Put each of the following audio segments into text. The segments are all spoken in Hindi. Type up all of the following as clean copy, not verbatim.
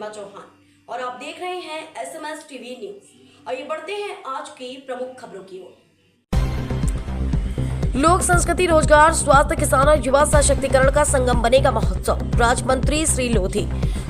महिमा चौहान और आप देख रहे हैं SMS टीवी न्यूज। आइए बढ़ते हैं आज की प्रमुख खबरों की ओर। लोक संस्कृति, रोजगार, स्वास्थ्य, किसान और युवा सशक्तिकरण का संगम बनेगा महोत्सव। राज्य मंत्री श्री लोधी।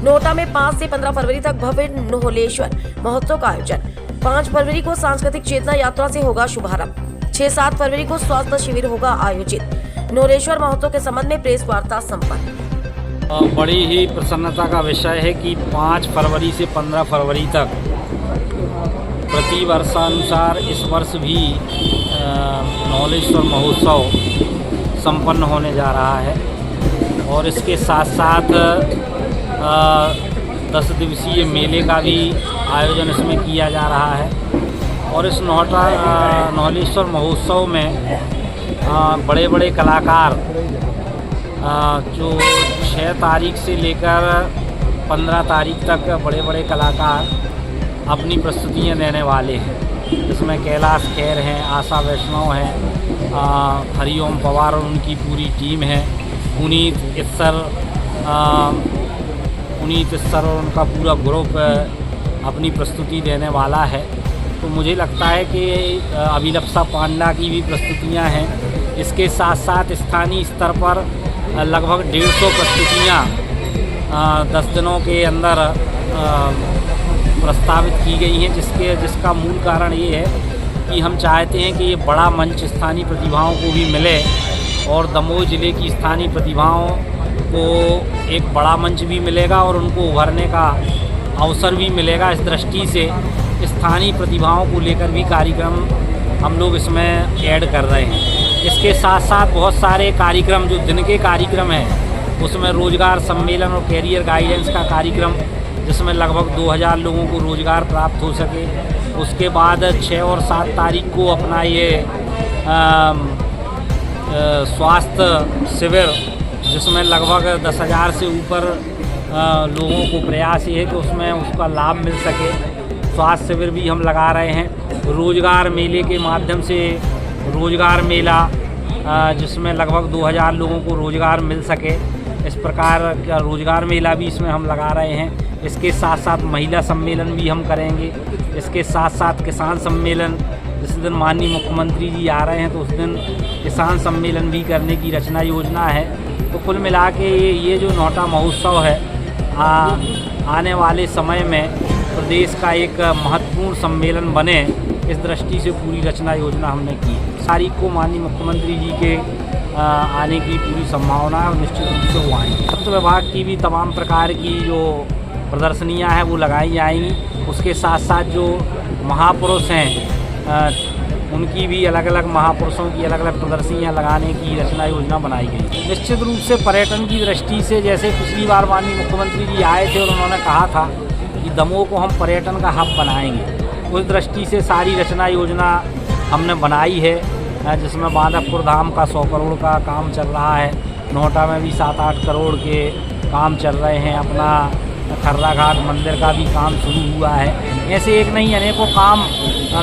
नोटा में 5 से 15 फरवरी तक भव्य नोहलेश्वर महोत्सव का आयोजन। 5 फरवरी को सांस्कृतिक चेतना यात्रा से होगा शुभारंभ। 6-7 फरवरी को स्वास्थ्य शिविर होगा आयोजित। नोहलेश्वर महोत्सव के संबंध में प्रेस वार्ता संपन्न। बड़ी ही प्रसन्नता का विषय है कि 5 फरवरी से 15 फरवरी तक प्रति वर्षानुसार इस वर्ष भी नोहलेश्वर महोत्सव संपन्न होने जा रहा है और इसके साथ साथ 10 दिवसीय मेले का भी आयोजन इसमें किया जा रहा है। और इस नोहलेश्वर महोत्सव में बड़े बड़े कलाकार जो 6 तारीख से लेकर 15 तारीख तक बड़े बड़े कलाकार अपनी प्रस्तुतियाँ देने वाले हैं, जिसमें कैलाश खेर हैं, आशा वैष्णव हैं, हरिओम पवार और उनकी पूरी टीम है, पुनीत इस्सर और उनका पूरा ग्रुप अपनी प्रस्तुति देने वाला है। तो मुझे लगता है कि अभिलप्सा पांडा की भी प्रस्तुतियाँ हैं। इसके साथ साथ स्थानीय स्तर पर लगभग 150 प्रस्तुतियाँ 10 दिनों के अंदर प्रस्तावित की गई हैं, जिसका मूल कारण ये है कि हम चाहते हैं कि ये बड़ा मंच स्थानीय प्रतिभाओं को भी मिले और दमोह ज़िले की स्थानीय प्रतिभाओं को एक बड़ा मंच भी मिलेगा और उनको उभरने का अवसर भी मिलेगा। इस दृष्टि से स्थानीय प्रतिभाओं को लेकर भी कार्यक्रम हम लोग इसमें ऐड कर रहे हैं। इसके साथ साथ बहुत सारे कार्यक्रम जो दिन के कार्यक्रम हैं, उसमें रोजगार सम्मेलन और कैरियर गाइडेंस का कार्यक्रम, जिसमें लगभग 2000 लोगों को रोजगार प्राप्त हो सके। उसके बाद 6 और 7 तारीख को अपना ये स्वास्थ्य शिविर, जिसमें लगभग 10,000 से ऊपर लोगों को प्रयास ये है कि उसमें उसका लाभ मिल सके। स्वास्थ्य शिविर भी हम लगा रहे हैं। रोजगार मेले के माध्यम से रोजगार मेला, जिसमें लगभग 2000 लोगों को रोजगार मिल सके, इस प्रकार का रोजगार मेला भी इसमें हम लगा रहे हैं। इसके साथ साथ महिला सम्मेलन भी हम करेंगे। इसके साथ साथ किसान सम्मेलन, जिस दिन माननीय मुख्यमंत्री जी आ रहे हैं तो उस दिन किसान सम्मेलन भी करने की रचना योजना है। तो कुल मिला के ये जो नोटा महोत्सव है आने वाले समय में प्रदेश का एक महत्वपूर्ण सम्मेलन बने, इस दृष्टि से पूरी रचना योजना हमने की है। तारीख को माननीय मुख्यमंत्री जी के आने की पूरी संभावना है और निश्चित रूप से वो आएंगे। स्वास्थ्य विभाग की भी तमाम प्रकार की जो प्रदर्शनियां हैं वो लगाई जाएंगी। उसके साथ साथ जो महापुरुष हैं उनकी भी अलग अलग महापुरुषों की अलग अलग प्रदर्शनियां लगाने की रचना योजना बनाई गई। निश्चित रूप से पर्यटन की दृष्टि से, जैसे पिछली बार माननीय मुख्यमंत्री जी आए थे और उन्होंने कहा था कि दमोह को हम पर्यटन का हब बनाएंगे, उस दृष्टि से सारी रचना योजना हमने बनाई है, जिसमें बांधवपुर धाम का 100 करोड़ का काम चल रहा है। नोटा में भी 7-8 करोड़ के काम चल रहे हैं। अपना खर्रा घाट मंदिर का भी काम शुरू हुआ है। ऐसे एक नहीं अनेकों काम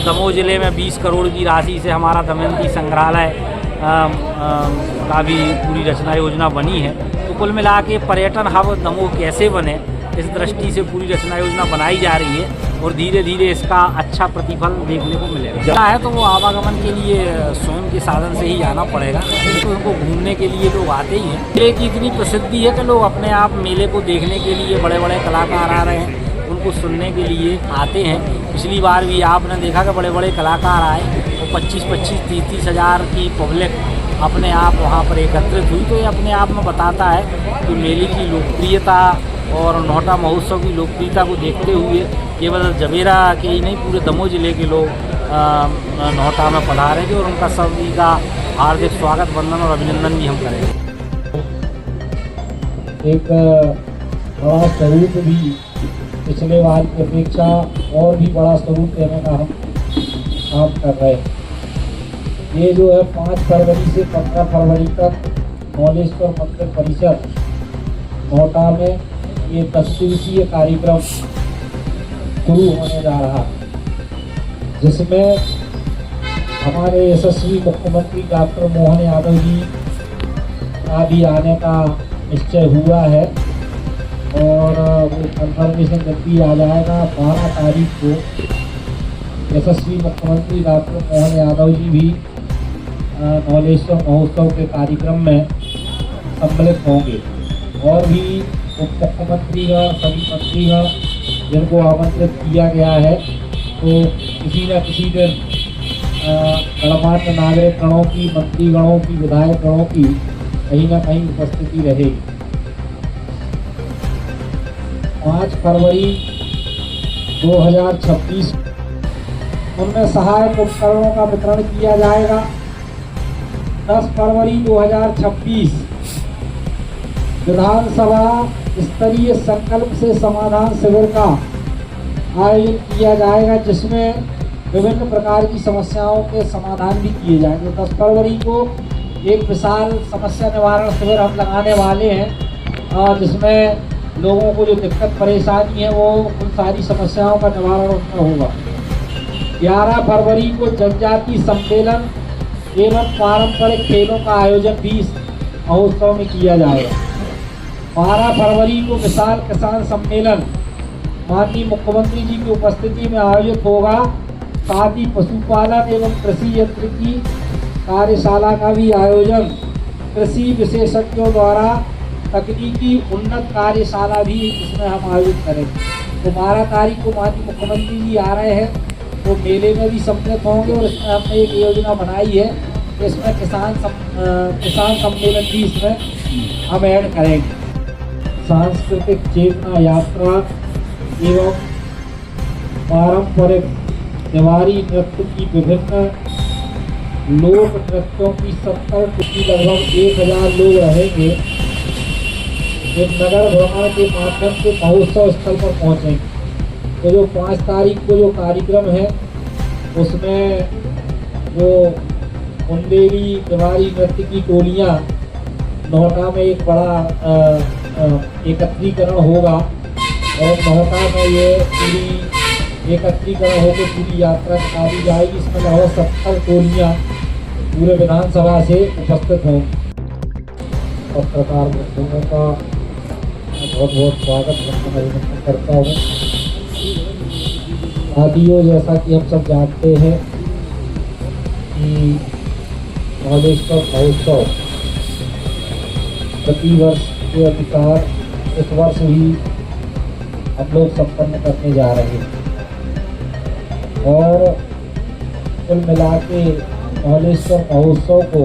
दमोह ज़िले में 20 करोड़ की राशि से हमारा दमयंती संग्रहालय का भी पूरी रचना योजना बनी है। तो कुल मिला के पर्यटन हब दमोह कैसे बने, इस दृष्टि से पूरी रचना योजना बनाई जा रही है और धीरे धीरे इसका अच्छा प्रतिफल देखने को मिलेगा। जाना है तो वो आवागमन के लिए स्वयं के साधन से ही जाना पड़ेगा, तो उनको घूमने के लिए लोग आते ही हैं। मेले की इतनी प्रसिद्धि है कि लोग अपने आप मेले को देखने के लिए बड़े बड़े कलाकार आ रहे हैं, उनको सुनने के लिए आते हैं। पिछली बार भी आपने देखा कि बड़े बड़े कलाकार आए, वो 25-25, 30-30 हज़ार की पब्लिक अपने आप वहाँ पर एकत्रित हुई। तो ये अपने आप में बताता है कि मेले की लोकप्रियता और नोटा महोत्सव की लोकप्रियता को देखते हुए केवल जबेरा के ही नहीं, पूरे दमोह ज़िले के लोग नोटा में पधारेंगे और उनका सभी का हार्दिक स्वागत, वंदन और अभिनंदन भी हम करेंगे। एक बड़ा स्वरूप भी पिछले बार की अपेक्षा और भी बड़ा स्वरूप देने का हम काम कर रहे हैं। ये जो है 5 फरवरी से 15 फरवरी तक नोहलेश्वर मंदिर परिसर नोटा में ये 10 दिवसीय कार्यक्रम शुरू होने जा रहा है, जिसमें हमारे यशस्वी मुख्यमंत्री डॉक्टर मोहन यादव जी का भी आने का निश्चय हुआ है। और वो कंफर्मेशन जब भी आ जाएगा 12 तारीख को यशस्वी मुख्यमंत्री डॉक्टर मोहन यादव जी भी नवलेश्वर महोत्सव के कार्यक्रम में सम्मिलित होंगे और भी उप मुख्यमंत्रीगण सभी मंत्रीगण जिनको आमंत्रित किया गया है, तो किसी न किसी दिन गणमान्य नागरिक गणों की, मंत्रीगणों की, विधायक गणों की कहीं न कहीं उपस्थिति रहेगी। 5 फरवरी 2026 उनमें सहायक उपकरणों का वितरण किया जाएगा। 10 फरवरी 2026 विधानसभा स्तरीय संकल्प से समाधान शिविर का आयोजन किया जाएगा, जिसमें विभिन्न प्रकार की समस्याओं के समाधान भी किए जाएंगे। 10 फरवरी को एक विशाल समस्या निवारण शिविर हम लगाने वाले हैं, जिसमें लोगों को जो दिक्कत परेशानी है वो उन सारी समस्याओं का निवारण उसमें होगा। 11 फरवरी को जनजातीय सम्मेलन एवं पारंपरिक खेलों का आयोजन भी इस महोत्सव में किया जाएगा। 12 फरवरी को विशाल किसान सम्मेलन माननीय मुख्यमंत्री जी की उपस्थिति में आयोजित होगा। साथ ही पशुपालन एवं कृषि यंत्र की कार्यशाला का भी आयोजन कृषि विशेषज्ञों द्वारा तकनीकी उन्नत कार्यशाला भी इसमें हम आयोजित करेंगे। तो 12 तारीख को माननीय मुख्यमंत्री जी आ रहे हैं, तो मेले में भी सम्मिलित होंगे और इसमें हमने एक योजना बनाई है, इसमें किसान सम्मेलन भी इसमें हम ऐड करेंगे। सांस्कृतिक चेतना यात्रा एवं पारंपरिक त्योहारी नृत्य की विभिन्न लोक नृत्यों की 70 टोली लगभग 1000 लोग रहेंगे। एक नगर भ्रमण के माध्यम से महोत्सव स्थल पर पहुंचेंगे। तो जो 5 तारीख को जो कार्यक्रम है उसमें जो मुंडेरी त्योहारी नृत्य की टोलियां नौटा में एक बड़ा एकत्रीकरण होगा और नौटा में ये पूरी एकत्रीकरण होकर पूरी यात्रा निकाली जाएगी। इसमें लगभग 70 टोलियाँ पूरे विधानसभा से उपस्थित होंगी। पत्रकार मित्रों का बहुत बहुत स्वागत अभिनंदन करता हूँ। साथियों, जैसा कि हम सब जानते हैं कि नवलेश्वर महोत्सव प्रति वर्ष के अनुसार इस वर्ष भी हम लोग संपन्न करने जा रहे हैं और कुल मिला के नवलेश्वर महोत्सव को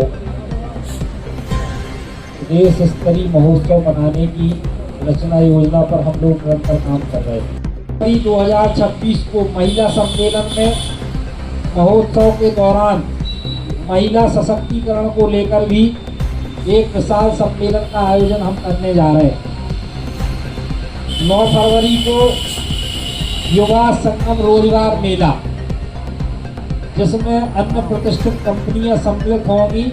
देश स्तरीय महोत्सव बनाने की रचना योजना पर हम लोग निरंतर काम कर रहे हैं। 2026 को महिला सम्मेलन में महोत्सव के दौरान महिला सशक्तिकरण को लेकर भी एक विशाल सम्मेलन का आयोजन हम करने जा रहे हैं। 9 फरवरी को युवा संगम रोजगार मेला, जिसमें अन्य प्रतिष्ठित कंपनियां सम्मिलित होंगी,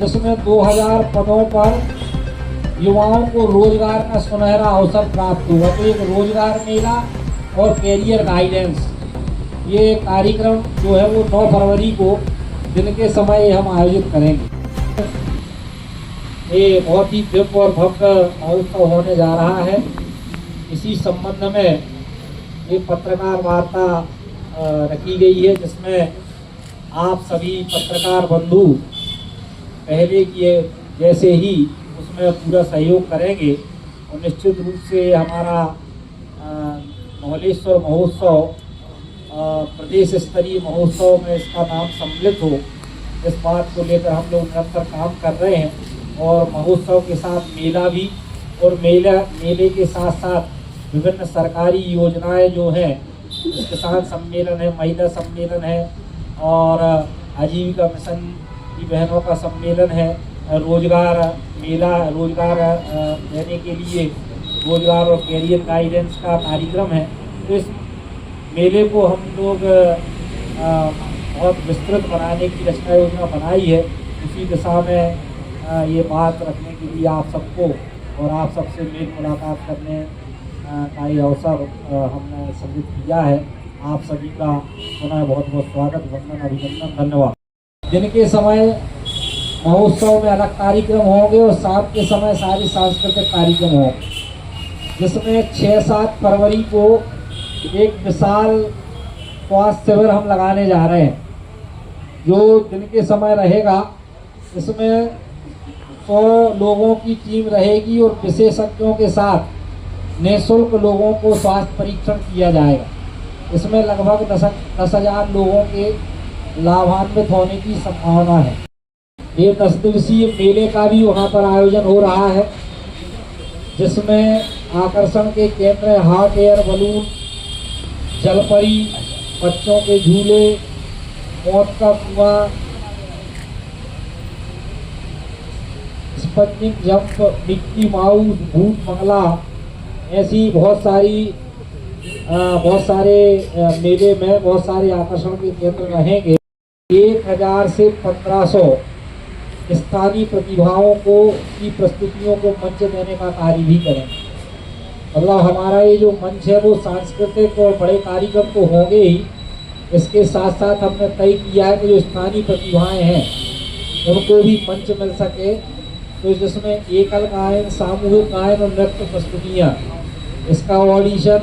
जिसमें 2000 पदों पर युवाओं को रोजगार का सुनहरा अवसर प्राप्त होगा। तो एक रोजगार मेला और कैरियर गाइडेंस, ये कार्यक्रम जो है वो 9 फरवरी को दिन के समय हम आयोजित करेंगे। ये बहुत ही दिव्य और भव्य महोत्सव होने जा रहा है। इसी संबंध में एक पत्रकार वार्ता रखी गई है, जिसमें आप सभी पत्रकार बंधु पहले किए जैसे ही उसमें पूरा सहयोग करेंगे और निश्चित रूप से हमारा नवलेश्वर महोत्सव प्रदेश स्तरीय महोत्सव में इसका नाम सम्मिलित हो, इस बात को लेकर हम लोग निरंतर काम कर रहे हैं। और महोत्सव के साथ मेला भी, और मेले के साथ साथ विभिन्न सरकारी योजनाएं जो हैं, किसान सम्मेलन है, महिला सम्मेलन है और आजीविका मिशन की बहनों का सम्मेलन है, रोजगार मेला, रोजगार देने के लिए रोजगार और कैरियर गाइडेंस का कार्यक्रम है। तो इस मेले को हम लोग बहुत विस्तृत बनाने की रचना योजना बनाई है। उसी दिशा में ये बात रखने के लिए आप सबको और आप सबसे मेल मुलाकात करने का ये अवसर हमने सृजित किया है। आप सभी का पुनः बहुत बहुत स्वागत, वंदन, अभिनंदन, धन्यवाद। दिन के समय महोत्सव में अलग कार्यक्रम होंगे और शाम के समय सारे सांस्कृतिक कार्यक्रम होंगे। जिसमें 6-7 फरवरी को एक विशाल स्वास्थ्य शिविर हम लगाने जा रहे हैं, जो दिन के समय रहेगा। इसमें 100 लोगों की टीम रहेगी और विशेषज्ञों के साथ निःशुल्क लोगों को स्वास्थ्य परीक्षण किया जाएगा। इसमें लगभग 10,000 लोगों के लाभान्वित होने की संभावना है। ये 10 दिवसीय मेले का भी वहाँ पर आयोजन हो रहा है, जिसमें आकर्षण के केंद्र हॉट एयर बलून, जलपरी, बच्चों के झूले, मौत का कुआं, स्पंजिंग जंप, मिक्की माउस, भूत बंगला, ऐसी बहुत सारे मेले में बहुत सारे आकर्षण के केंद्र रहेंगे। 1000 से 1500 स्थानीय प्रतिभाओं को की प्रस्तुतियों को मंच देने का कार्य भी करेंगे। मतलब हमारा ये जो मंच है वो सांस्कृतिक और बड़े कार्यक्रम तो होंगे ही, इसके साथ साथ हमने तय किया है कि जो स्थानीय प्रतिभाएं हैं उनको भी मंच मिल सके। तो जिसमें एकल गायन, सामूहिक गायन और नृत्य प्रस्तुतियाँ, इसका ऑडिशन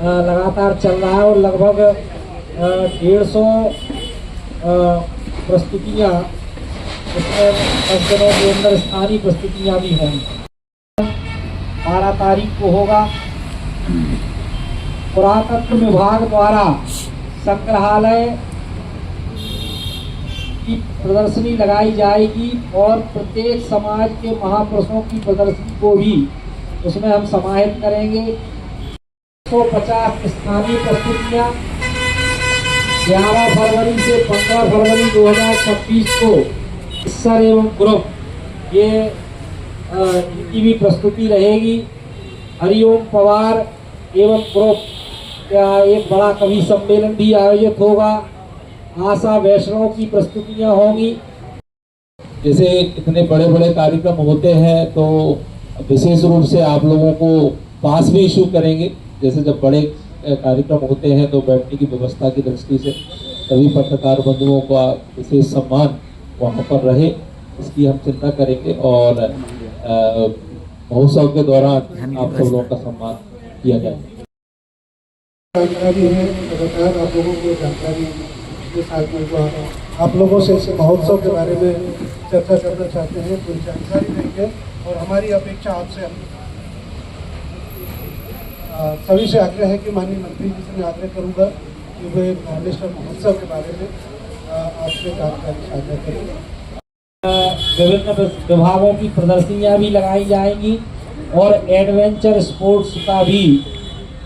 लगातार चल रहा है और लगभग 150 प्रस्तुतियाँ इसमें 10 दिनों के अंदर स्थानीय प्रस्तुतियाँ भी होंगी। 12 तारीख को होगा। पुरातत्व विभाग द्वारा संग्रहालय की प्रदर्शनी लगाई जाएगी और प्रत्येक समाज के महापुरुषों की प्रदर्शनी को भी उसमें हम समाहित करेंगे। 150 स्थानीय प्रस्तुतियाँ 11 फरवरी से 15 फरवरी 2026 को सर एवं ग्रुप ये इनकी भी प्रस्तुति रहेगी। हरिओम पवार एवं ग्रुप का एक बड़ा कवि सम्मेलन भी आयोजित होगा। आशा वैष्णव की प्रस्तुतियाँ होंगी। जैसे इतने बड़े बड़े कार्यक्रम होते हैं तो विशेष रूप से आप लोगों को पास भी इशू करेंगे। जैसे जब बड़े कार्यक्रम होते हैं तो बैठने की व्यवस्था की दृष्टि से सभी पत्रकार बंधुओं का विशेष सम्मान वहाँ पर रहे, इसकी हम चिंता करेंगे और महोत्सव के दौरान आप सब लोगों का सम्मान किया जाए। जानकारी है लगातार आप लोगों को जानकारी के साथ में आप लोगों से इस महोत्सव के बारे में चर्चा करना चाहते हैं, पूरी जानकारी देंगे। और हमारी अपेक्षा आपसे सभी से आग्रह है कि माननीय मंत्री जी से मैं आग्रह करूंगा कि वे बालेश्वर महोत्सव के बारे में आपसे जानकारी साझा करें। विभिन्न विभागों की प्रदर्शनियां भी लगाई जाएंगी और एडवेंचर स्पोर्ट्स का भी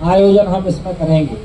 आयोजन हम इसमें करेंगे।